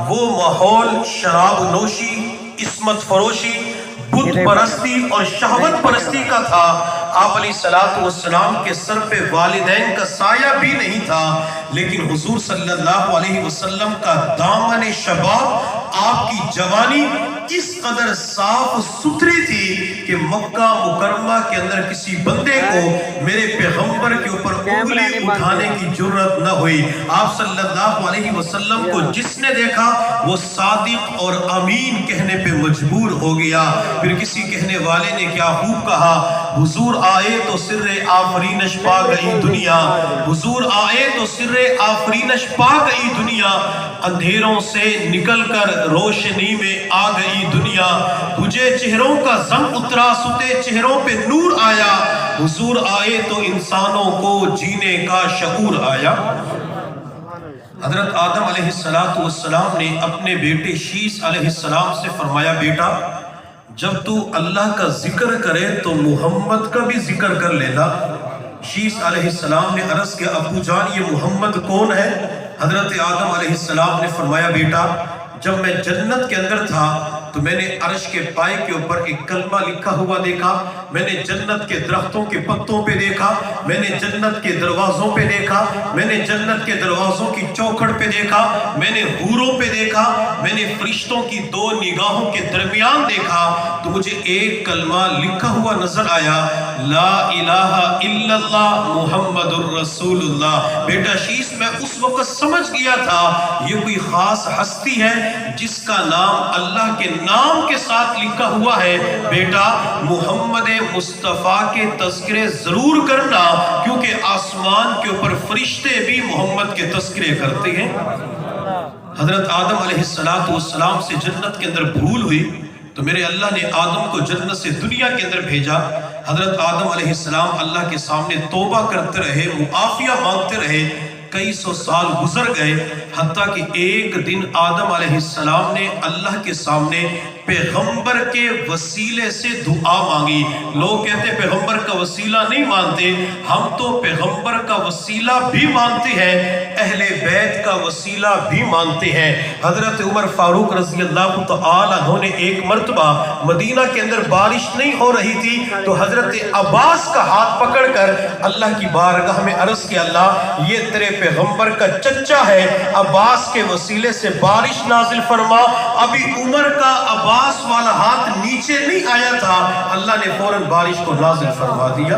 وہ ماحول شراب نوشی، عصمت فروشی، بت پرستی اور شہوت پرستی کا تھا۔ آپ علیہ السلام کے سر پہ والدین کا سایہ بھی نہیں تھا، لیکن حضور صلی اللہ علیہ وسلم کا دامن شباب، آپ کی جوانی اس قدر صاف ستھری تھی کہ مکہ مکرمہ کے اندر کسی بندے کو میرے پیغمبر کے اوپر انگلی اٹھانے کی جرت نہ ہوئی۔ آپ صلی اللہ علیہ وسلم کو جس نے دیکھا وہ صادق اور امین کہنے پہ مجبور ہو گیا۔ پھر کسی کہنے والے نے کیا خوب کہا، حضور آئے تو سر آفرینش پا گئی دنیا، حضور آئے تو سر آفرینش پا گئی دنیا، اندھیروں سے نکل کر روشنی میں آ گئی دنیا، تجھے چہروں کا زنگ اترا ستے چہروں پہ نور آیا، حضور آئے تو انسانوں کو جینے کا شعور آیا۔ حضرت آدم علیہ السلام نے اپنے بیٹے شیس علیہ السلام سے فرمایا، بیٹا جب تو اللہ کا ذکر کرے تو محمد کا بھی ذکر کر لینا۔ شیس علیہ السلام نے عرض کیا، ابو جان یہ محمد کون ہے؟ حضرت آدم علیہ السلام نے فرمایا، بیٹا جب میں جنت کے اندر تھا تو میں نے عرش کے پائے کے اوپر ایک کلمہ لکھا ہوا دیکھا، میں نے جنت کے درختوں کے پتوں پہ دیکھا، میں نے جنت کے دروازوں پہ دیکھا، میں نے جنت کے دروازوں کی چوکھٹ پہ دیکھا، میں نے حوروں پہ دیکھا، میں نے فرشتوں کی دو نگاہوں کے درمیان دیکھا، تو مجھے ایک کلمہ لکھا ہوا نظر آیا، لا الہ الا اللہ محمد الرسول اللہ۔ بیٹا شیس میں اس وقت سمجھ گیا تھا یہ کوئی خاص ہستی ہے جس کا نام اللہ کے نام کے ساتھ لکھا ہوا ہے۔ بیٹا محمد مصطفیٰ کے تذکرے ضرور کرنا، کیونکہ آسمان کے اوپر فرشتے بھی محمد کے تذکرے کرتے ہیں۔ حضرت آدم علیہ السلام سے جنت کے اندر بھول ہوئی تو میرے اللہ نے آدم کو جنت سے دنیا کے اندر بھیجا۔ حضرت آدم علیہ السلام اللہ کے سامنے توبہ کرتے رہے، معافیہ مانگتے رہے، کئی سو سال گزر گئے، حتیٰ کہ ایک دن آدم علیہ السلام نے اللہ کے سامنے پیغمبر کے وسیلے سے دعا مانگی۔ لوگ کہتے ہیں پیغمبر کا وسیلہ نہیں مانتے، ہم تو پیغمبر کا وسیلہ بھی مانتے ہیں، اہل بیت کا وسیلہ بھی مانتے ہیں۔ حضرت عمر فاروق رضی اللہ تعالیٰ عنہ نے ایک مرتبہ مدینہ کے اندر بارش نہیں ہو رہی تھی تو حضرت عباس کا ہاتھ پکڑ کر اللہ کی بارگاہ میں عرض کیا، اللہ یہ تیرے پیغمبر کا چچا ہے، عباس کے وسیلے سے بارش نازل فرما۔ ابھی عمر کا عباس والا ہاتھ نیچے نہیں آیا تھا، اللہ نے فوراً بارش کو نازل فرما دیا۔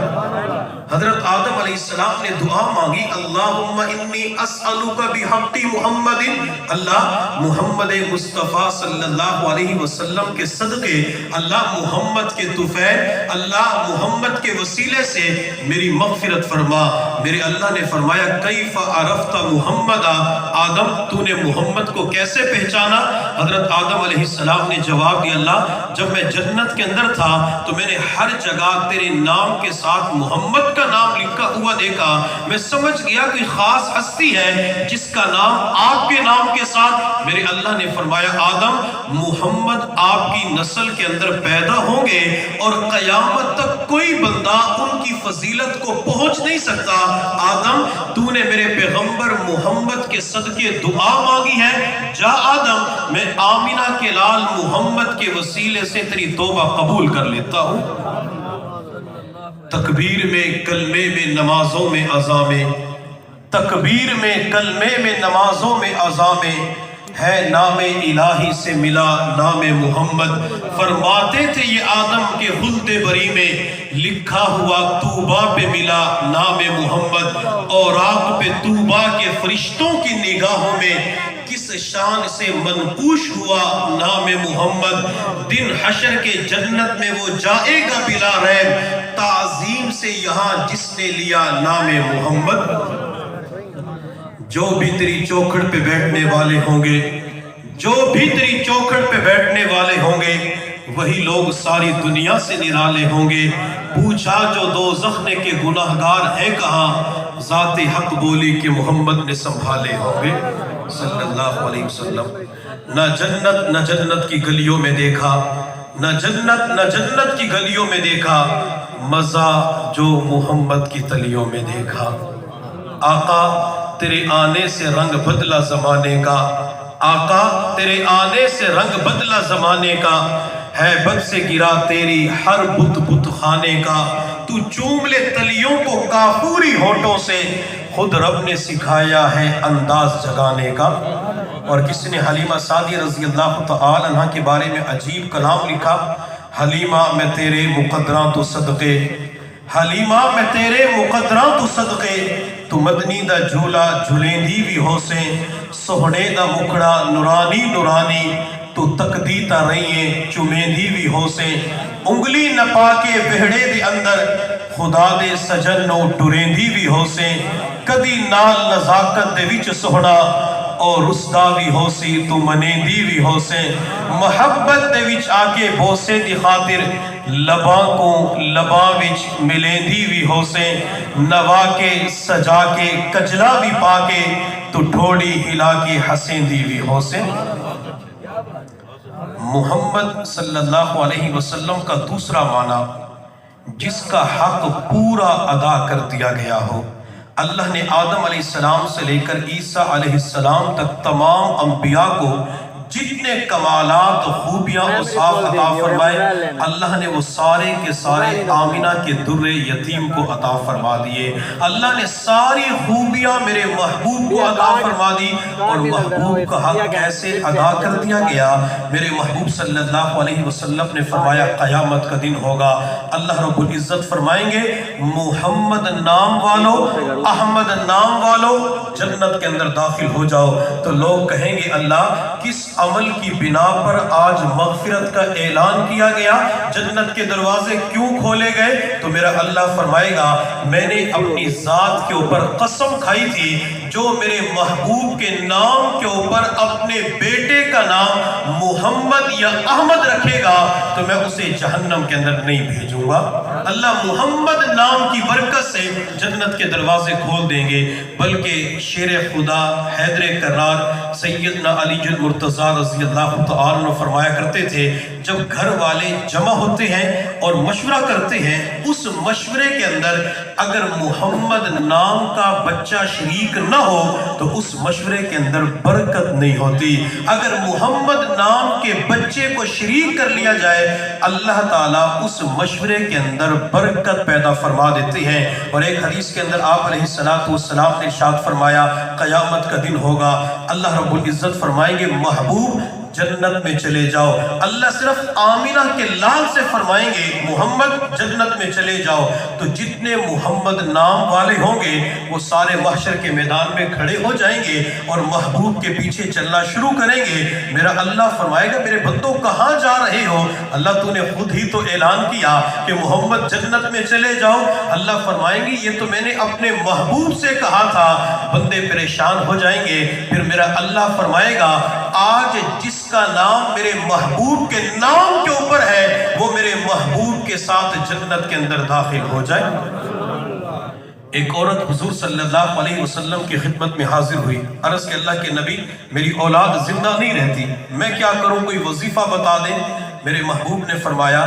حضرت آدم علیہ السلام نے دعا مانگی، اللہم انی اسألک بحق محمد، اللہ محمد مصطفیٰ صلی اللہ علیہ وسلم کے صدقے، اللہ محمد کے طفیل، اللہ محمد کے وسیلے سے میری مغفرت فرما۔ میرے اللہ نے فرمایا، کیف عرفت محمد، آدم تو نے محمد کو کیسے پہچانا؟ حضرت آدم علیہ السلام نے جواب دیا، اللہ جب میں جنت کے اندر تھا تو میں نے ہر جگہ تیرے نام کے ساتھ محمد کا نام لکھا ہوا دیکھا، میں سمجھ گیا کوئی خاص ہستی ہے جس کا نام آپ کے نام کے ساتھ۔ میرے اللہ نے فرمایا، آدم محمد آپ کی نسل کے اندر پیدا ہوں گے اور قیامت تک کوئی بندہ ان کی فضیلت کو پہنچ نہیں سکتا۔ آدم تو نے میرے پیغمبر محمد کے صدقے دعا مانگی ہے، جا آدم میں آمینہ کے لال محمد کے وسیلے سے تیری توبہ قبول کر لیتا ہوں۔ تکبیر میں کلمے میں نمازوں میں اذان میں، تکبیر میں کلمے میں نمازوں میں اذان میں، ہے نام الہی سے ملا نام محمد۔ فرماتے تھے یہ آدم کے خلد بری میں، لکھا ہوا طوبہ پہ ملا نام محمد، اوراق پہ طوبہ کے فرشتوں کی نگاہوں میں کس شان سے منقوش ہوا نام محمد۔ دن حشر کے جنت میں وہ جائے گا بلا ریب، تعظیم سے یہاں جس نے لیا نام محمد۔ جو بھی تیری چوکھٹ پہ بیٹھنے والے ہوں گے، جو بھی تیری چوکھٹ پہ بیٹھنے والے ہوں گے، وہی لوگ ساری دنیا سے نرالے ہوں گے۔ پوچھا جو دوزخ نے کہ گناہگار ہے کہاں، ذات حق بولی کہ محمد نے سنبھالے ہوں گے صلی اللہ علیہ وسلم۔ نہ جنت کی گلیوں میں دیکھا، نہ جنت کی گلیوں میں دیکھا، مزہ جو محمد کی تلیوں میں دیکھا۔ آقا تیرے آنے سے رنگ بدلا زمانے کا، آقا تیرے آنے سے رنگ بدلا زمانے کا، ہیبت سے گرا تیری ہر بت بت خانے کا، تو چوم لے تلیوں کو کافوری ہونٹوں سے، خود رب نے سکھایا ہے انداز جگانے کا۔ اور کسی نے حلیمہ سعدیہ رضی اللہ تعالی عنہ کے بارے میں عجیب کلام لکھا، حلیمہ میں تیرے مقدراں تو صدقے، حلیمہ میں تیرے مقدراں تو صدقے، تو مدنی دا جھولا جھلیندی بھی ہو سے، سہنے دا مکڑا نورانی نورانی، تو تکدی تا رہیے چمیندی بھی ہو سے، انگلی نپا کے وہڑے دے اندر خدا دے سجن نو ٹریندی بھی ہو سے، کدی نال نزاکت دے وچ سہنا اور رسدا بھی ہو سی تو منیندی بھی ہو سے، محبت دے وچ آکے بوسے دی خاطر لباں کو لباں وچ ملیندی بھی ہو سے، نوا کے سجا کے کجلا بھی پا کے تو ڈھوڑی ہلا کے حسیندی بھی ہو سے۔ محمد صلی اللہ علیہ وسلم کا دوسرا معنی جس کا حق پورا ادا کر دیا گیا ہو۔ اللہ نے آدم علیہ السلام سے لے کر عیسیٰ علیہ السلام تک تمام انبیاء کو جتنے کمالات خوبیاں اوصاف عطا فرمائے، اللہ نے وہ سارے کے سارے آمنہ کے در یتیم کو عطا فرما دیے۔ اللہ نے ساری خوبیاں میرے محبوب کو عطا فرما دی، اور محبوب کا حق کیسے ادا کر دیا گیا؟ میرے محبوب صلی اللہ علیہ وسلم نے فرمایا قیامت کا دن ہوگا، اللہ رب العزت فرمائیں گے محمد نام والو، احمد نام والو جنت کے اندر داخل ہو جاؤ۔ تو لوگ کہیں گے اللہ کس عمل کی بنا پر آج مغفرت کا اعلان کیا گیا، جنت کے دروازے کیوں کھولے گئے؟ تو میرا اللہ فرمائے گا میں نے اپنی ذات کے اوپر قسم کھائی تھی، جو میرے محبوب کے نام کے اوپر اپنے بیٹے کا نام محمد یا احمد رکھے گا تو میں اسے جہنم کے اندر نہیں بھیجوں گا۔ اللہ محمد نام کی برکت سے جنت کے دروازے کھول دیں گے۔ بلکہ شیر خدا حیدر کرار سیدنا علی المرتضیٰ رضی اللہ تعالیٰ عنہ فرمایا کرتے تھے، جب گھر والے جمع ہوتے ہیں اور مشورہ کرتے ہیں، اس مشورے کے اندر اگر محمد نام کا بچہ شریک نہ ہو تو اس مشورے کے اندر برکت نہیں ہوتی۔ اگر محمد نام کے بچے کو شریک کر لیا جائے، اللہ تعالیٰ اس مشورے کے اندر برکت پیدا فرما دیتے ہیں۔ اور ایک حدیث کے اندر آپ علیہ السلام نے ارشاد فرمایا قیامت کا دن ہوگا، اللہ رب العزت فرمائیں گے محبوب جنت میں چلے جاؤ۔ اللہ صرف آمنہ کے لال سے فرمائیں گے محمد جنت میں چلے جاؤ، تو جتنے محمد نام والے ہوں گے وہ سارے محشر کے میدان میں کھڑے ہو جائیں گے اور محبوب کے پیچھے چلنا شروع کریں گے۔ میرا اللہ فرمائے گا میرے بندوں کہاں جا رہے ہو؟ اللہ تو نے خود ہی تو اعلان کیا کہ محمد جنت میں چلے جاؤ۔ اللہ فرمائیں گے یہ تو میں نے اپنے محبوب سے کہا تھا۔ بندے پریشان ہو جائیں گے، پھر میرا اللہ فرمائے گا آج جس کا نام میرے محبوب کے نام کے اوپر ہے وہ میرے محبوب کے ساتھ جنت کے اندر داخل ہو جائے۔ ایک عورت حضور صلی اللہ علیہ وسلم کی خدمت میں حاضر ہوئی، عرض کہ اللہ کے نبی میری اولاد زندہ نہیں رہتی، میں کیا کروں، کوئی وظیفہ بتا دیں۔ میرے محبوب نے فرمایا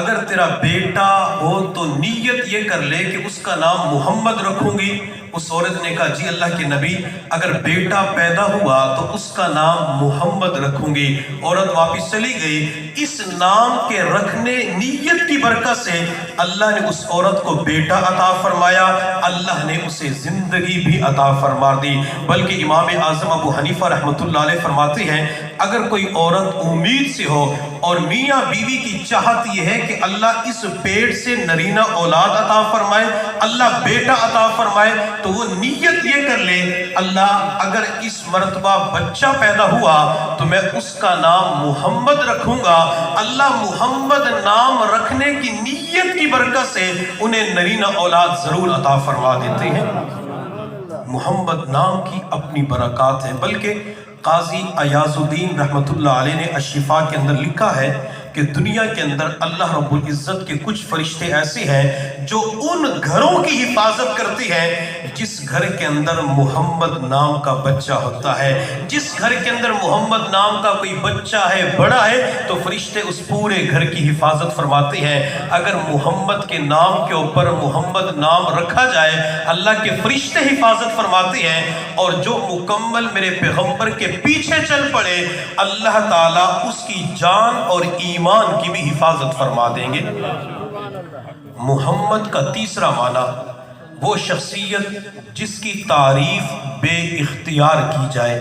اگر تیرا بیٹا ہو تو نیت یہ کر لے کہ اس کا نام محمد رکھوں گی۔ اس عورت نے کہا جی اللہ کے نبی اگر بیٹا پیدا ہوا تو اس کا نام محمد رکھوں گی۔ عورت واپس چلی گئی۔ اس نام کے رکھنے نیت کی برکت سے اللہ نے اس عورت کو بیٹا عطا فرمایا، اللہ نے اسے زندگی بھی عطا فرما دی۔ بلکہ امام اعظم ابو حنیفہ رحمۃ اللہ علیہ فرماتے ہیں اگر کوئی عورت امید سے ہو اور میاں بیوی کی چاہت یہ ہے کہ اللہ اس پیٹ سے نرینہ اولاد عطا فرمائے، اللہ بیٹا عطا فرمائے، تو وہ نیت یہ کر لے اللہ اگر اس مرتبہ بچہ پیدا ہوا تو میں اس کا نام محمد رکھوں گا۔ اللہ محمد نام رکھنے کی نیت کی برکت سے انہیں نرینہ اولاد ضرور عطا فرما دیتے ہیں۔ محمد نام کی اپنی برکات ہے۔ بلکہ قاضی ایاز الدین رحمت اللہ علیہ نے الشفاء کے اندر لکھا ہے کہ دنیا کے اندر اللہ رب العزت کے کچھ فرشتے ایسے ہیں جو ان گھروں کی حفاظت کرتی ہیں جس گھر کے اندر محمد نام کا بچہ ہوتا ہے. جس گھر کے اندر محمد نام کا کوئی بچہ ہے، بڑا ہے، تو فرشتے اس پورے گھر کی حفاظت فرماتے ہیں. اگر محمد کے نام کے اوپر محمد نام رکھا جائے، اللہ کے فرشتے حفاظت فرماتے ہیں. اور جو مکمل میرے پیغمبر کے پیچھے چل پڑے، اللہ تعالیٰ اس کی جان اور ایمان کی بھی حفاظت فرما دیں گے. محمد کا تیسرا معنی وہ شخصیت جس کی تعریف بے اختیار کی جائے.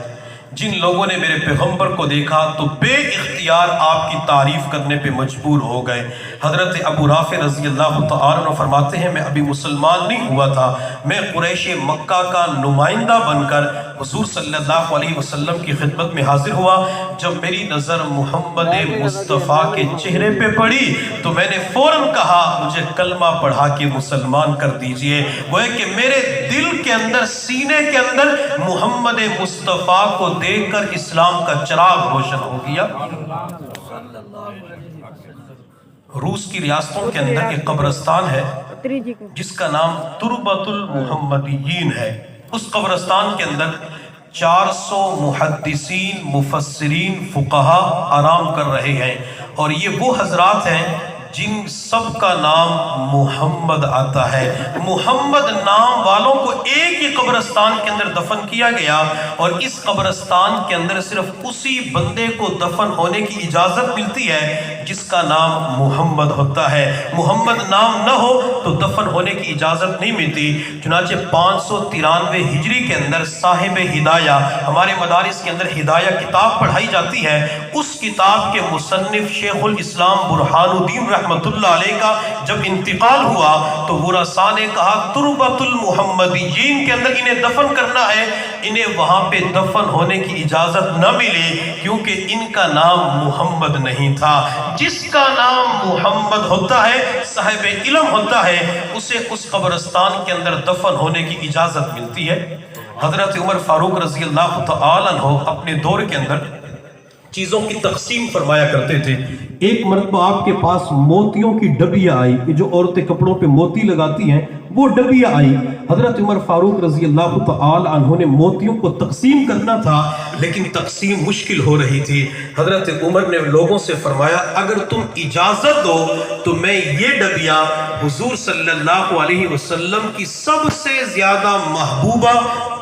جن لوگوں نے میرے پیغمبر کو دیکھا تو بے اختیار آپ کی تعریف کرنے پہ مجبور ہو گئے. حضرت ابو رافع رضی اللہ تعالیٰ عنہ فرماتے ہیں میں ابھی مسلمان نہیں ہوا تھا، میں قریش مکہ کا نمائندہ بن کر حضور صلی اللہ علیہ وسلم کی خدمت میں حاضر ہوا. جب میری نظر محمد مصطفیٰ کے چہرے پہ پڑی تو میں نے فوراً کہا مجھے کلمہ پڑھا کے مسلمان کر دیجئے. وہ ہے کہ میرے دل کے اندر، سینے کے اندر محمد مصطفیٰ کو دیکھ کر اسلام کا چراغ روشن ہو گیا. روس کی ریاستوں کے اندر ایک قبرستان ہے جس کا نام تربت المحمدیین ہے. اس قبرستان کے اندر 400 محدثین، مفسرین، فقہا آرام کر رہے ہیں. اور یہ وہ حضرات ہیں جن سب کا نام محمد آتا ہے. محمد نام والوں کو ایک ہی قبرستان کے اندر دفن کیا گیا، اور اس قبرستان کے اندر صرف اسی بندے کو دفن ہونے کی اجازت ملتی ہے جس کا نام محمد ہوتا ہے. محمد نام نہ ہو تو دفن ہونے کی اجازت نہیں ملتی. چنانچہ 593 ہجری کے اندر صاحب ہدایہ، ہمارے مدارس کے اندر ہدایہ کتاب پڑھائی جاتی ہے، اس کتاب کے مصنف شیخ الاسلام برہان الدین رحمت اللہ علیہ کا جب انتقال ہوا تو ورثاء نے کہا تربت المحمدیین کے اندر انہیں دفن کرنا ہے. انہیں وہاں پہ دفن ہونے کی اجازت نہ ملی کیونکہ ان کا نام محمد نہیں تھا. جس کا نام محمد ہوتا ہے، صاحب علم ہوتا ہے، اسے اس قبرستان کے اندر دفن ہونے کی اجازت ملتی ہے. حضرت عمر فاروق رضی اللہ تعالیٰ عنہ اپنے دور کے اندر چیزوں کی تقسیم فرمایا کرتے تھے. ایک مرتبہ آپ کے پاس موتیوں کی ڈبیاں آئی کہ جو عورتیں کپڑوں پہ موتی لگاتی ہیں، وہ ڈبیاں آئی. حضرت عمر فاروق رضی اللہ تعالی عنہ نے موتیوں کو تقسیم کرنا تھا لیکن تقسیم مشکل ہو رہی تھی. حضرت عمر نے لوگوں سے فرمایا اگر تم اجازت دو تو میں یہ ڈبیاں حضور صلی اللہ علیہ وسلم کی سب سے زیادہ محبوبہ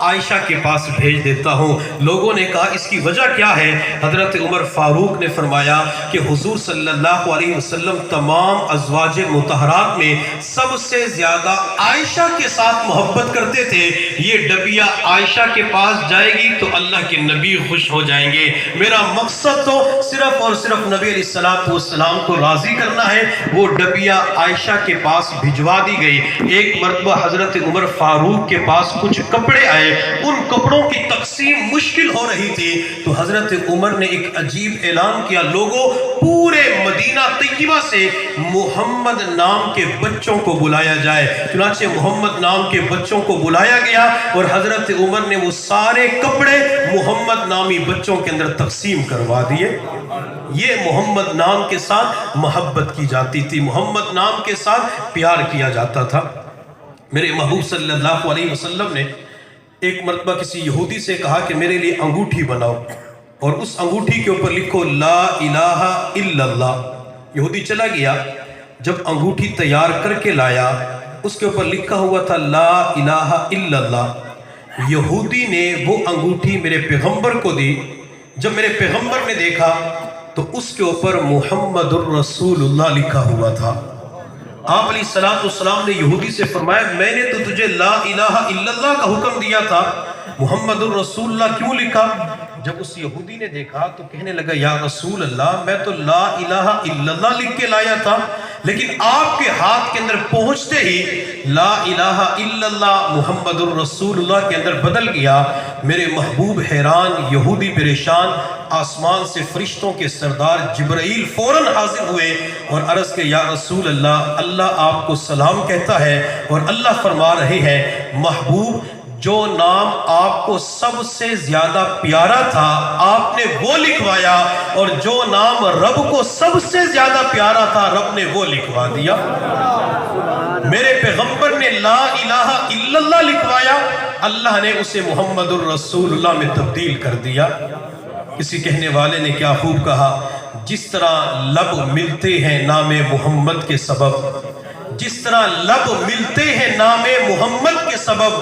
عائشہ کے پاس بھیج دیتا ہوں. لوگوں نے کہا اس کی وجہ کیا ہے؟ حضرت عمر فاروق نے فرمایا کہ حضور صلی اللہ علیہ وسلم تمام ازواج مطہرات میں سب سے زیادہ عائشہ کے ساتھ محبت کرتے تھے. یہ ڈبیہ عائشہ کے پاس جائے گی تو اللہ کے نبی خوش ہو جائیں گے. میرا مقصد تو صرف اور صرف نبی علیہ السلام کو راضی کرنا ہے. وہ ڈبیہ عائشہ کے پاس بھجوا دی گئی. ایک مرتبہ حضرت عمر فاروق کے پاس کچھ کپڑے آئے، ان کپڑوں کی تقسیم مشکل ہو رہی تھی تو حضرت عمر نے ایک عجیب اعلان کیا، لوگوں پورے مدینہ طیبہ سے محمد نام کے بچوں کو بلایا جائے. چنانچہ محمد نام کے بچوں کو بلایا گیا اور حضرت عمر نے وہ سارے کپڑے محمد نامی بچوں کے اندر تقسیم کروا دیے. یہ محمد نام کے ساتھ محبت کی جاتی تھی، محمد نام کے ساتھ پیار کیا جاتا تھا. میرے محبوب صلی اللہ علیہ وسلم نے ایک مرتبہ کسی یہودی سے کہا کہ میرے لیے انگوٹھی بناؤ اور اس انگوٹھی کے اوپر لکھو لا الہ الا اللہ. یہودی چلا گیا، جب انگوٹھی تیار کر کے لایا اس کے اوپر لکھا ہوا تھا لا الہ الا اللہ. یہودی نے وہ انگوٹھی میرے پیغمبر کو دی. جب میرے پیغمبر نے دیکھا تو اس کے اوپر محمد الرسول اللہ لکھا ہوا تھا. آپ علیہ السلام نے یہودی سے فرمایا میں نے تو تجھے لا الہ الا اللہ کا حکم دیا تھا، محمد الرسول اللہ کیوں لکھا؟ جب اس یہودی نے دیکھا تو کہنے لگا یا رسول اللہ میں تو لا الہ الا اللہ لکھ کے لایا تھا، لیکن آپ کے ہاتھ کے اندر پہنچتے ہی لا الہ الا اللہ محمد الرسول اللہ کے اندر بدل گیا. میرے محبوب حیران، یہودی پریشان. آسمان سے فرشتوں کے سردار جبرائیل فوراً حاضر ہوئے اور عرض کہ یا رسول اللہ، اللہ آپ کو سلام کہتا ہے اور اللہ فرما رہے ہیں محبوب جو نام آپ کو سب سے زیادہ پیارا تھا آپ نے وہ لکھوایا، اور جو نام رب کو سب سے زیادہ پیارا تھا رب نے وہ لکھوا دیا۔ میرے پیغمبر نے لا الہ الا اللہ لکھوایا، اللہ نے اسے محمد الرسول اللہ میں تبدیل کر دیا۔ کسی کہنے والے نے کیا خوب کہا، جس طرح لب ملتے ہیں نام محمد کے سبب، جس طرح لب ملتے ہیں نام محمد کے سبب،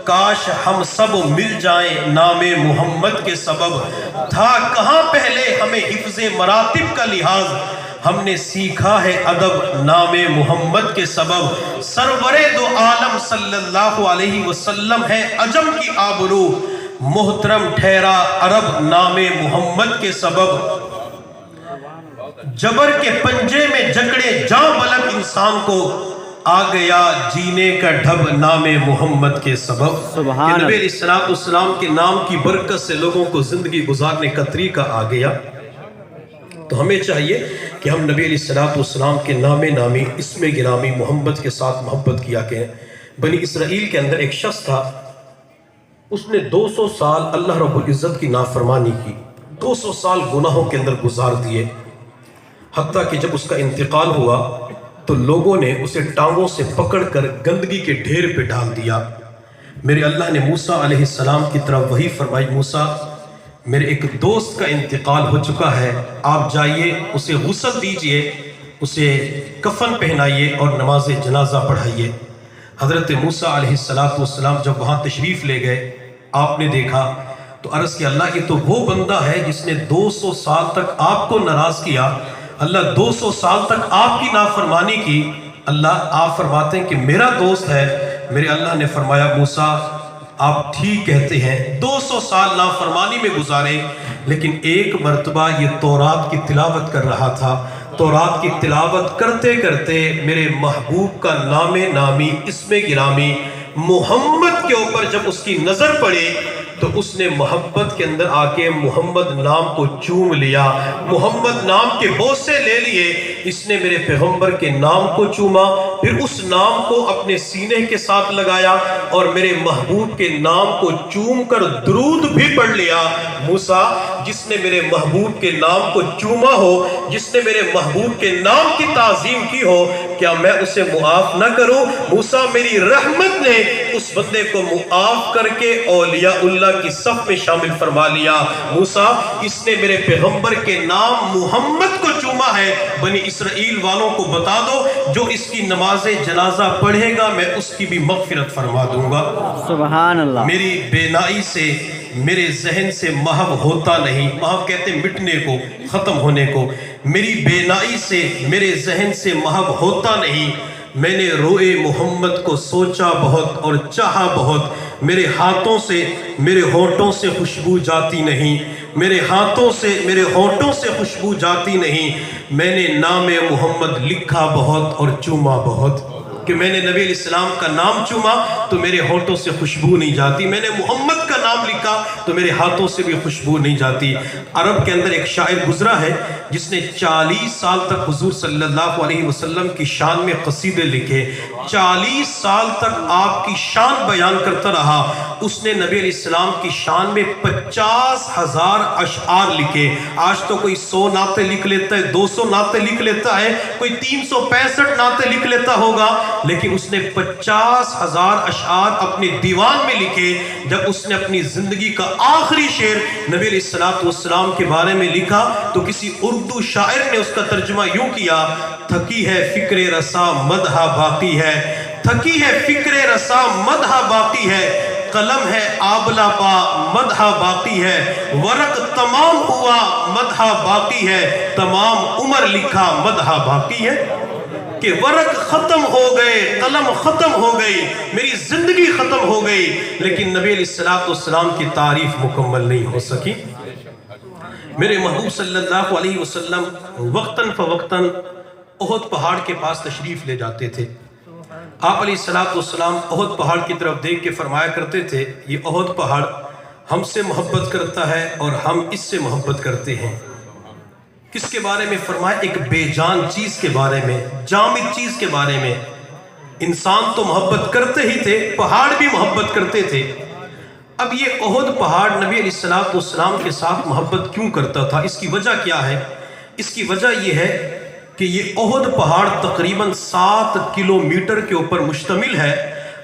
کاش ہم سب مل جائیں نام محمد کے سبب۔ تھا کہاں پہلے ہمیں حفظ مراتب کا لحاظ، ہم نے سیکھا ہے ادب نام محمد کے سبب۔ سرور دو عالم صلی اللہ علیہ وسلم ہے عجم کی آبرو، محترم ٹھہرا عرب نام محمد کے سبب۔ جبر کے پنجے میں جکڑے جاں بلند انسان کو، آ گیا جینے کا ڈھب نام محمد کے سبب۔ کہ نبی علیہ السلام کے نام کی برکت سے لوگوں کو زندگی گزارنے کا طریقہ آ گیا۔ تو ہمیں چاہیے کہ ہم نبی علیہ السلام کے نام نامی اسم گرامی محمد کے ساتھ محبت کیا کریں۔ بنی اسرائیل کے اندر ایک شخص تھا، اس نے 200 سال اللہ رب العزت کی نافرمانی کی، 200 سال گناہوں کے اندر گزار دیے، حتیٰ کہ جب اس کا انتقال ہوا تو لوگوں نے اسے ٹانگوں سے پکڑ کر گندگی کے ڈھیر پہ ڈال دیا۔ میرے اللہ نے موسیٰ علیہ السلام کی طرف وحی فرمائی، موسیٰ میرے ایک دوست کا انتقال ہو چکا ہے، آپ جائیے اسے غسل دیجئے، اسے کفن پہنائیے اور نماز جنازہ پڑھائیے۔ حضرت موسیٰ علیہ السلام جب وہاں تشریف لے گئے، آپ نے دیکھا تو عرض کیا، اللہ یہ تو وہ بندہ ہے جس نے 200 سال تک آپ کو ناراض کیا، اللہ 200 سال تک آپ کی نافرمانی کی۔ اللہ آپ فرماتے ہیں کہ میرا دوست ہے۔ میرے اللہ نے فرمایا، موسیٰ آپ ٹھیک کہتے ہیں، 200 سال نافرمانی میں گزارے، لیکن ایک مرتبہ یہ تورات کی تلاوت کر رہا تھا، تورات کی تلاوت کرتے کرتے میرے محبوب کا نام نامی اسم گرامی محمد کے اوپر جب اس کی نظر پڑی تو اس نے محبت کے اندر آ کے محمد نام کو چوم لیا، محمد نام کے بوسے لے لیے۔ اس نے میرے پیغمبر کے نام کو چوما، پھر اس نام کو اپنے سینے کے ساتھ لگایا اور میرے محبوب کے نام کو چوم کر درود بھی پڑھ لیا۔ موسیٰ جس نے میرے محبوب کے نام کو چوما ہو، جس نے میرے محبوب کے نام کی تعظیم کی ہو، کیا میں اسے معاف نہ کروں؟ موسیٰ میری رحمت نے اس بندے کو معاف کر کے اولیاء اللہ کی صف میں شامل فرما لیا۔ موسیٰ اس نے میرے پیغمبر کے نام محمد کو چوما ہے، بنی اسرائیل والوں کو بتا دو جو اس کی نماز جنازہ پڑھے گا میں اس کی بھی مغفرت فرما دوں گا۔ سبحان اللہ۔ میری بینائی سے میرے ذہن سے محو ہوتا نہیں، محو کہتے مٹنے کو، ختم ہونے کو، میری بینائی سے میرے ذہن سے محو ہوتا نہیں۔ میں نے روئے محمد کو سوچا بہت اور چاہا بہت، میرے ہاتھوں سے میرے ہونٹوں سے خوشبو جاتی نہیں، میرے ہاتھوں سے میرے ہونٹوں سے خوشبو جاتی نہیں۔ میں نے نام محمد لکھا بہت اور چوما بہت، کہ میں نے نبی علیہ السلام کا نام چوما تو میرے ہونٹوں سے خوشبو نہیں جاتی، میں نے محمد کا نام لکھا تو میرے ہاتھوں سے بھی خوشبو نہیں جاتی۔ عرب کے اندر ایک شاعر گزرا ہے جس نے 40 سال تک حضور صلی اللہ علیہ وسلم کی شان میں قصیدے لکھے، 40 سال تک آپ کی شان بیان کرتا رہا۔ اس نے نبی علیہ السلام کی شان میں 50,000 اشعار لکھے۔ آج تو کوئی 100 نعتیں لکھ لیتا ہے، 200 نعتیں لکھ لیتا ہے، کوئی 365 نعتیں لکھ لیتا ہوگا، لیکن اس نے 50,000 اشعار اپنے دیوان میں لکھے۔ جب اس نے اپنی زندگی کا آخری شعر نبی علیہ السلام کے بارے میں لکھا تو کسی اردو شاعر نے اس کا ترجمہ یوں کیا، تھکی ہے فکر رسا مدح باقی ہے، تھکی ہے فکر رسا مدح باقی ہے، قلم ہے آبلا پا مدح باقی ہے، ورق تمام ہوا مدح باقی ہے، تمام عمر لکھا مدح باقی ہے۔ کہ ورق ختم ہو گئے، قلم ختم ہو گئی، میری زندگی ختم ہو گئی، لیکن نبی علیہ السلام کی تعریف مکمل نہیں ہو سکی۔ میرے محبوب صلی اللہ علیہ وسلم وقتاً فوقتاً احد پہاڑ کے پاس تشریف لے جاتے تھے۔ آپ علیہ السلام احد پہاڑ کی طرف دیکھ کے فرمایا کرتے تھے، یہ احد پہاڑ ہم سے محبت کرتا ہے اور ہم اس سے محبت کرتے ہیں۔ کس کے بارے میں فرمایا؟ ایک بے جان چیز کے بارے میں، جامد چیز کے بارے میں۔ انسان تو محبت کرتے ہی تھے، پہاڑ بھی محبت کرتے تھے۔ اب یہ احد پہاڑ نبی علیہ السلام کے ساتھ محبت کیوں کرتا تھا؟ اس کی وجہ کیا ہے؟ اس کی وجہ یہ ہے کہ یہ احد پہاڑ تقریباً 7 کلومیٹر کے اوپر مشتمل ہے۔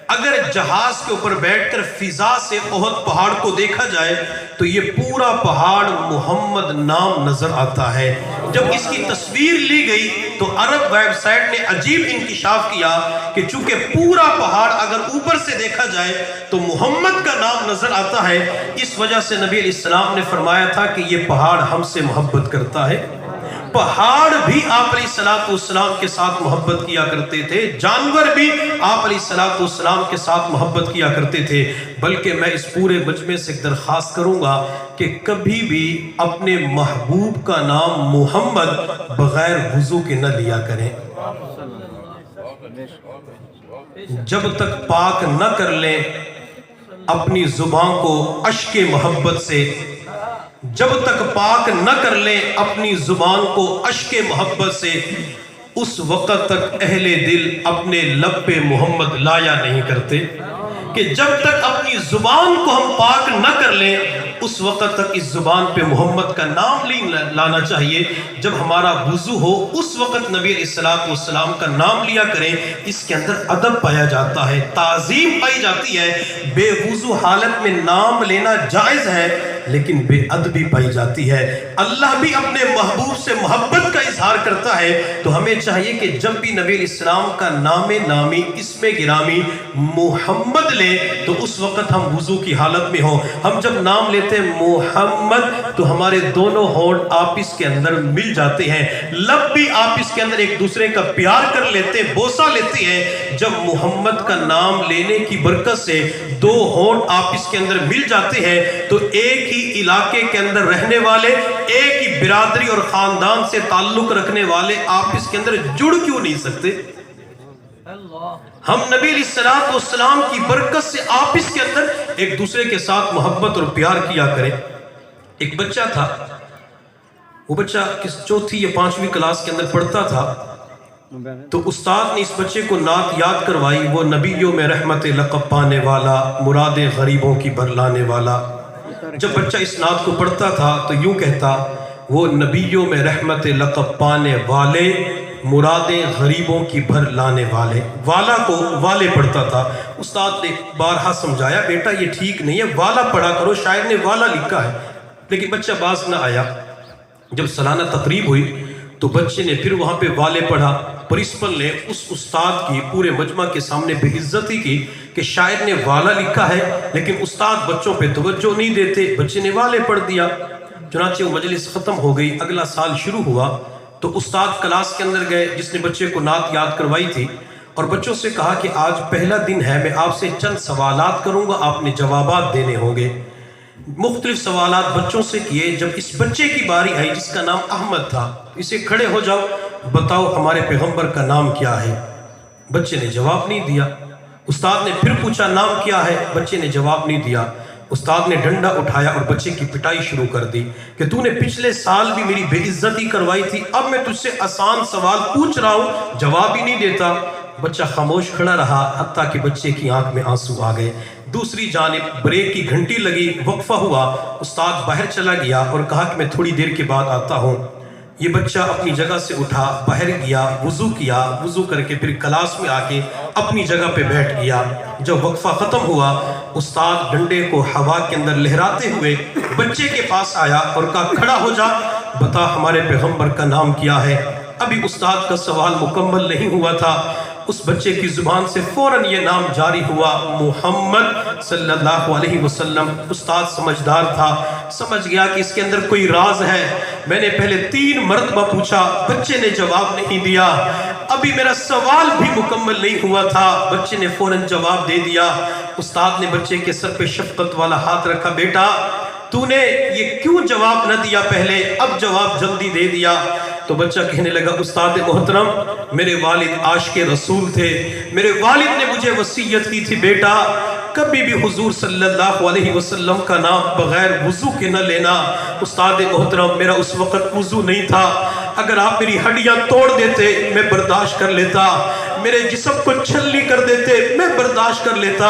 اگر جہاز کے اوپر بیٹھ کر فضا سے احد پہاڑ کو دیکھا جائے تو یہ پورا پہاڑ محمد نام نظر آتا ہے۔ جب اس کی تصویر لی گئی تو عرب ویب سائٹ نے عجیب انکشاف کیا کہ چونکہ پورا پہاڑ اگر اوپر سے دیکھا جائے تو محمد کا نام نظر آتا ہے، اس وجہ سے نبی علیہ السلام نے فرمایا تھا کہ یہ پہاڑ ہم سے محبت کرتا ہے۔ پہاڑ بھی آپ علیہ السلام کے ساتھ محبت کیا کرتے تھے، جانور بھی آپ علیہ السلام کے ساتھ محبت کیا کرتے تھے۔ بلکہ میں اس پورے مجمع سے ایک درخواست کروں گا کہ کبھی بھی اپنے محبوب کا نام محمد بغیر وضو کے نہ لیا کریں۔ جب تک پاک نہ کر لیں اپنی زبان کو اشک محبت سے، جب تک پاک نہ کر لیں اپنی زبان کو اشک محبت سے، اس وقت تک اہل دل اپنے لب پہ محمد لایا نہیں کرتے۔ کہ جب تک اپنی زبان کو ہم پاک نہ کر لیں اس وقت تک اس زبان پہ محمد کا نام لانا چاہیے۔ جب ہمارا وضو ہو اس وقت نبی علیہ السلام کا نام لیا کریں۔ اس کے اندر ادب پایا جاتا ہے، تعظیم پائی جاتی ہے۔ بے وضو حالت میں نام لینا جائز ہے لیکن بے ادبی پائی جاتی ہے۔ اللہ بھی اپنے محبوب سے محبت کا اظہار کرتا ہے، تو ہمیں چاہیے کہ جب بھی نبی علیہ السلام کا نام نامی اسم گرامی محمد لے تو اس وقت ہم وضو کی حالت میں ہوں۔ ہم جب نام لیتے ہیں محمد تو ہمارے دونوں ہونٹ آپس کے اندر مل جاتے ہیں، لب بھی آپس کے اندر ایک دوسرے کا پیار کر لیتے ہیں، بوسہ لیتے ہیں۔ جب محمد کا نام لینے کی برکت سے دو ہونٹ آپس کے اندر مل جاتے ہیں تو ایک ہی علاقے کے اندر رہنے والے، ایک ہی برادری اور خاندان سے تعلق رکھنے والے آپس کے اندر جڑ کیوں نہیں سکتے؟ ہم نبی علیہ السلام کی برکت سے آپس کے اندر ایک دوسرے کے ساتھ محبت اور پیار کیا کریں۔ ایک بچہ تھا، وہ بچہ چوتھی یا 5ویں کلاس کے اندر پڑھتا تھا، تو استاد نے اس بچے کو نعت یاد کروائی، وہ نبیوں میں رحمت لقب پانے والا، مراد غریبوں کی بھرلانے والا۔ جب بچہ اس نعت کو پڑھتا تھا تو یوں کہتا، وہ نبیوں میں رحمت لقب پانے والے، مرادیں غریبوں کی بھر لانے والے۔ والا کو والے پڑھتا تھا۔ استاد نے بارہا سمجھایا، بیٹا یہ ٹھیک نہیں ہے، والا پڑھا کرو، شاعر نے والا لکھا ہے، لیکن بچہ باز نہ آیا۔ جب سالانہ تقریب ہوئی تو بچے نے پھر وہاں پہ والے پڑھا۔ پرنسپل نے اس استاد کی پورے مجمع کے سامنے بے عزتی کی کہ شاعر نے والا لکھا ہے لیکن استاد بچوں پہ توجہ نہیں دیتے، بچے نے والے پڑھ دیا۔ چنانچہ وہ مجلس ختم ہو گئی، اگلا سال شروع ہوا تو استاد کلاس کے اندر گئے جس نے بچے کو نعت یاد کروائی تھی، اور بچوں سے کہا کہ آج پہلا دن ہے، میں آپ سے چند سوالات کروں گا، آپ نے جوابات دینے ہوں گے۔ مختلف سوالات بچوں سے کیے۔ جب اس بچے کی باری آئی جس کا نام احمد تھا، اسے کھڑے ہو جاؤ، بتاؤ ہمارے پیغمبر کا نام کیا ہے؟ بچے نے جواب نہیں دیا۔ استاد نے پھر پوچھا نام کیا ہے؟ بچے نے جواب نہیں دیا۔ استاد نے ڈنڈا اٹھایا اور بچے کی پٹائی شروع کر دی کہ تو نے پچھلے سال بھی میری بے عزتی کروائی تھی، اب میں تجھ سے آسان سوال پوچھ رہا ہوں، جواب ہی نہیں دیتا۔ بچہ خاموش کھڑا رہا حتیٰ کہ بچے کی آنکھ میں آنسو آ گئے۔ دوسری جانب بریک کی گھنٹی لگی، وقفہ ہوا، استاد باہر چلا گیا اور کہا کہ میں تھوڑی دیر کے بعد آتا ہوں۔ یہ بچہ اپنی جگہ سے اٹھا، باہر گیا، وضو کیا، وضو کر کے پھر کلاس میں آ کے اپنی جگہ پہ بیٹھ گیا۔ جب وقفہ ختم ہوا استاد ڈنڈے کو ہوا کے اندر لہراتے ہوئے بچے کے پاس آیا اور کہا کھڑا ہو جا، بتا ہمارے پیغمبر کا نام کیا ہے؟ ابھی استاد کا سوال مکمل نہیں ہوا تھا، اس بچے کی زبان سے فوراً یہ نام جاری ہوا، محمد صلی اللہ علیہ وسلم۔ استاد سمجھدار تھا، سمجھ گیا کہ اس کے اندر کوئی راز ہے۔ میں نے پہلے 3 مرتبہ پوچھا، بچے نے جواب نہیں دیا، ابھی میرا سوال بھی مکمل نہیں ہوا تھا، بچے نے فوراً جواب دے دیا۔ استاد نے بچے کے سر پہ شفقت والا ہاتھ رکھا، بیٹا تو نے یہ کیوں جواب نہ دیا پہلے، اب جواب جلدی دے دیا؟ تو بچہ کہنے لگا، استاد محترم میرے والد عاشق رسول تھے، میرے والد نے مجھے وصیت کی تھی بیٹا کبھی بھی حضور صلی اللہ علیہ وسلم کا نام بغیر وضو کے نہ لینا۔ استاد محترم میرا اس وقت وضو نہیں تھا، اگر آپ میری ہڈیاں توڑ دیتے میں برداشت کر لیتا، میرے جسم کو چھلنی کر دیتے میں برداشت کر لیتا،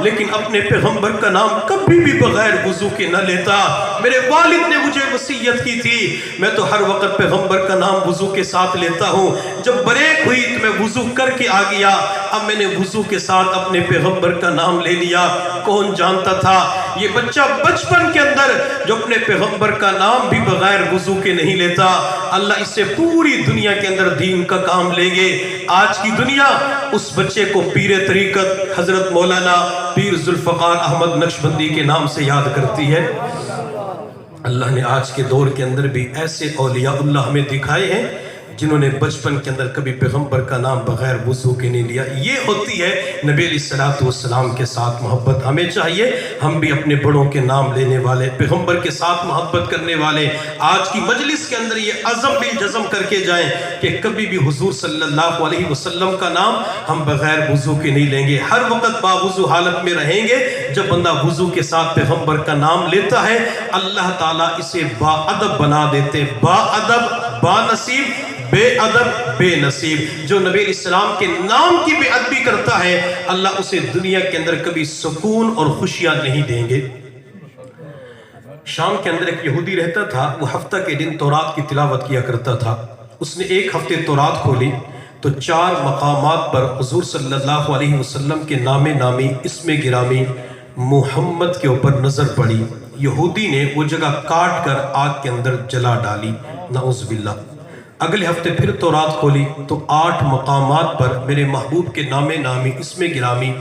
لیکن اپنے پیغمبر کا نام کبھی بھی بغیر وضو کے نہ لیتا۔ میرے والد نے مجھے وصیت کی تھی، میں تو ہر وقت پیغمبر کا نام وضو کے ساتھ لیتا ہوں۔ جب بریک ہوئی تو میں وضو کر کے آ گیا، اب میں نے وضو کے ساتھ اپنے پیغمبر کا نام لے لیا۔ کون جانتا تھا یہ بچہ بچپن کے اندر جو اپنے پیغمبر کا نام بھی بغیر وضو کے نہیں لیتا، اللہ اس سے پوری دنیا کے اندر دین کا کام لے گے۔ آج کی دنیا اس بچے کو پیر طریقت حضرت مولانا پیر ذوالفقار احمد نقشبندی کے نام سے یاد کرتی ہے۔ اللہ نے آج کے دور کے اندر بھی ایسے اولیاء اللہ ہمیں دکھائے ہیں جنہوں نے بچپن کے اندر کبھی پیغمبر کا نام بغیر وضو کے نہیں لیا۔ یہ ہوتی ہے نبی علیہ السلام کے ساتھ محبت۔ ہمیں چاہیے ہم بھی اپنے بڑوں کے نام لینے والے، پیغمبر کے ساتھ محبت کرنے والے، آج کی مجلس کے اندر یہ عزم بالجزم کر کے جائیں کہ کبھی بھی حضور صلی اللہ علیہ وسلم کا نام ہم بغیر وضو کے نہیں لیں گے۔ ہر وقت باوضو حالت میں رہیں گے۔ جب بندہ وضو کے ساتھ پیغمبر کا نام لیتا ہے، اللہ تعالیٰ اسے با ادب بنا دیتے۔ با ادب با نصیب، بے ادب بے نصیب۔ جو نبی علیہ السلام کے نام کی بے ادبی کرتا ہے، اللہ اسے دنیا کے اندر کبھی سکون اور خوشیاں نہیں دیں گے۔ شام کے اندر ایک یہودی رہتا تھا، وہ ہفتہ کے دن تورات کی تلاوت کیا کرتا تھا۔ اس نے ایک ہفتے تورات کھولی تو 4 مقامات پر حضور صلی اللہ علیہ وسلم کے نام نامی اسم گرامی محمد کے اوپر نظر پڑی۔ یہودی نے وہ جگہ کاٹ کر آگ کے اندر جلا ڈالی، نعوذ باللہ۔ اگلے ہفتے پھر تورات کھولی تو 8 مقامات پر میرے محبوب کے نام نامی اسم گرامی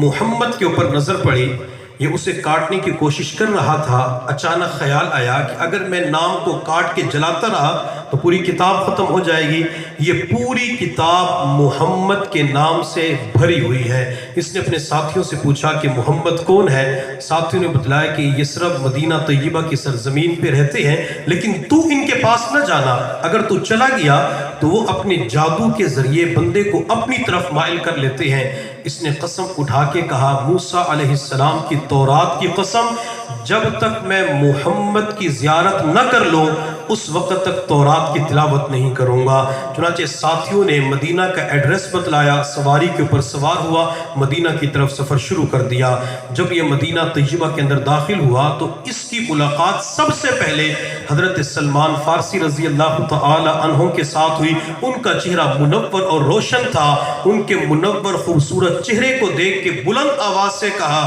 محمد کے اوپر نظر پڑی۔ یہ اسے کاٹنے کی کوشش کر رہا تھا، اچانک خیال آیا کہ اگر میں نام کو کاٹ کے جلاتا رہا تو پوری کتاب ختم ہو جائے گی۔ یہ پوری کتاب محمد کے نام سے بھری ہوئی ہے۔ اس نے اپنے ساتھیوں سے پوچھا کہ محمد کون ہے؟ ساتھیوں نے بتلایا کہ یثرب مدینہ طیبہ کی سرزمین پہ رہتے ہیں، لیکن تو ان کے پاس نہ جانا، اگر تو چلا گیا تو وہ اپنے جادو کے ذریعے بندے کو اپنی طرف مائل کر لیتے ہیں۔ اس نے قسم اٹھا کے کہا، موسیٰ علیہ السلام کی تورات کی قسم، جب تک میں محمد کی زیارت نہ کر لوں اس وقت تک تورات کی تلاوت نہیں کروں گا۔ چنانچہ ساتھیوں نے مدینہ کا ایڈریس بتلایا، سواری کے اوپر سوار ہوا، مدینہ کی طرف سفر شروع کر دیا۔ جب یہ مدینہ طیبہ کے اندر داخل ہوا تو اس کی ملاقات سب سے پہلے حضرت سلمان فارسی رضی اللہ تعالی عنہ کے ساتھ ہوئی۔ ان کا چہرہ منور اور روشن تھا۔ ان کے منور خوبصورت چہرے کو دیکھ کے بلند آواز سے کہا،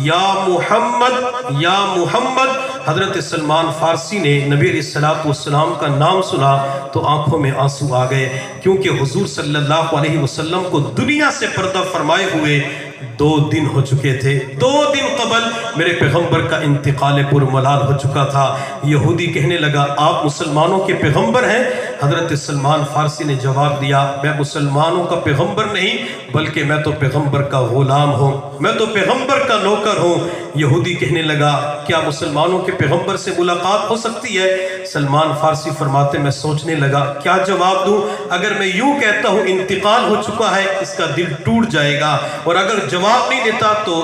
یا محمد یا محمد۔ حضرت سلمان فارسی نے نبی علیہ السلام کا نام سنا تو آنکھوں میں آنسو آ گئے، کیونکہ حضور صلی اللہ علیہ وسلم کو دنیا سے پردہ فرمائے ہوئے 2 دن ہو چکے تھے۔ 2 دن قبل میرے پیغمبر کا انتقال پرملال ہو چکا تھا۔ یہودی کہنے لگا، آپ مسلمانوں کے پیغمبر ہیں؟ حضرت سلمان فارسی نے جواب دیا، میں مسلمانوں کا پیغمبر نہیں بلکہ میں تو پیغمبر کا غلام ہوں، میں تو پیغمبر کا نوکر ہوں۔ یہودی کہنے لگا، کیا مسلمانوں کے پیغمبر سے ملاقات ہو سکتی ہے؟ سلمان فارسی فرماتے، میں سوچنے لگا کیا جواب دوں۔ اگر میں یوں کہتا ہوں انتقال ہو چکا ہے، اس کا دل ٹوٹ جائے گا، اور اگر جواب نہیں دیتا تو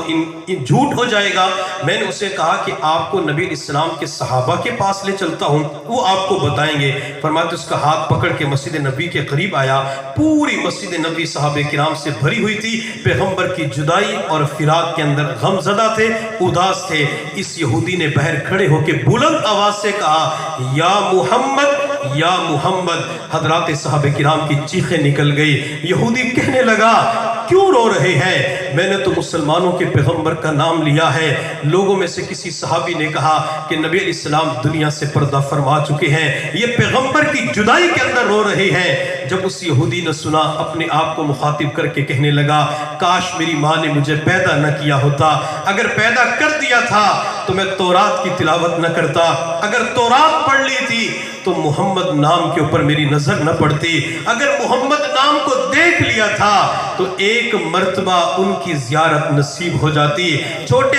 جھوٹ ہو جائے گا۔ میں نے اسے کہا کہ آپ کو نبی علیہ السلام کے صحابہ کے پاس لے چلتا ہوں، وہ آپ کو بتائیں گے۔ فرماتے اس کا ہاتھ پکڑ کے مسجد نبی کے قریب آیا۔ پوری مسجد نبی صحابہ کرام سے بھری ہوئی تھی۔ پیغمبر کی جدائی اور فراق کے اندر غم زدہ تھے، اداس تھے۔ اس یہودی نے باہر کھڑے ہو کے بلند آواز سے کہا، یا محمد یا محمد۔ حضرات صحابہ کرام کی چیخیں نکل گئی۔ یہودی کہنے لگا، کیوں رو رہے ہیں؟ میں نے تو مسلمانوں کے پیغمبر کا نام لیا ہے۔ لوگوں میں سے کسی صحابی نے کہا کہ نبی علیہ السلام دنیا سے پردہ فرما چکے ہیں، یہ پیغمبر کی جدائی کے اندر رو رہے ہیں۔ جب اس یہودی نے سنا، اپنے آپ کو مخاطب کر کے کہنے لگا، کاش میری ماں نے مجھے پیدا نہ کیا ہوتا، اگر پیدا کر دیا تھا تو میں تورات کی تلاوت نہ کرتا، اگر تورات پڑھ لی تھی تو محمد نام کے اوپر میری نظر نہ پڑتی، اگر محمد نام کو دیکھ لیا تھا تو ایک مرتبہ ان کی زیارت نصیب ہو جاتی۔ چھوٹے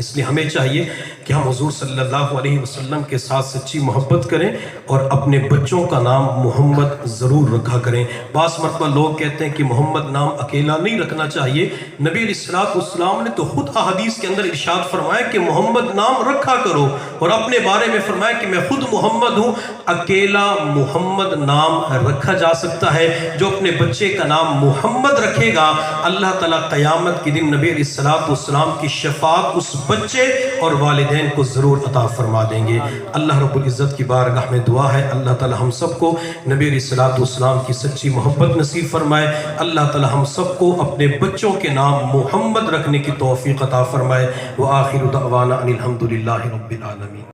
اس لیے ہمیں چاہیے کہ ہم حضور صلی اللہ علیہ وسلم کے ساتھ سچی محبت کریں اور اپنے بچوں کا نام محمد ضرور رکھا کریں۔ بعض مرتبہ لوگ کہتے ہیں کہ محمد نام اکیلا نہیں رکھنا چاہیے۔ نبی علیہ السلام نے تو خود احادیث کے اندر ارشاد فرمایا کہ محمد نام رکھا کرو، اور اپنے بارے میں فرمایا کہ میں خود محمد ہوں۔ اکیلا محمد نام رکھا جا سکتا ہے۔ جو اپنے بچے کا نام محمد رکھے گا، اللہ تعالیٰ قیامت کے دن نبی علیہ السلام کی شفاعت اس بچے اور والدین کو ضرور عطا فرما دیں گے۔ اللہ رب العزت کی بارگاہ میں دعا ہے اللہ تعالیٰ ہم سب کو نبی علیہ السلام کی سچی محبت نصیب فرمائے۔ اللہ تعالیٰ ہم سب کو اپنے بچوں کے نام محمد رکھنے کی توفیق عطا فرمائے۔ وآخر دعوانا ان الحمدللہ رب العالمین۔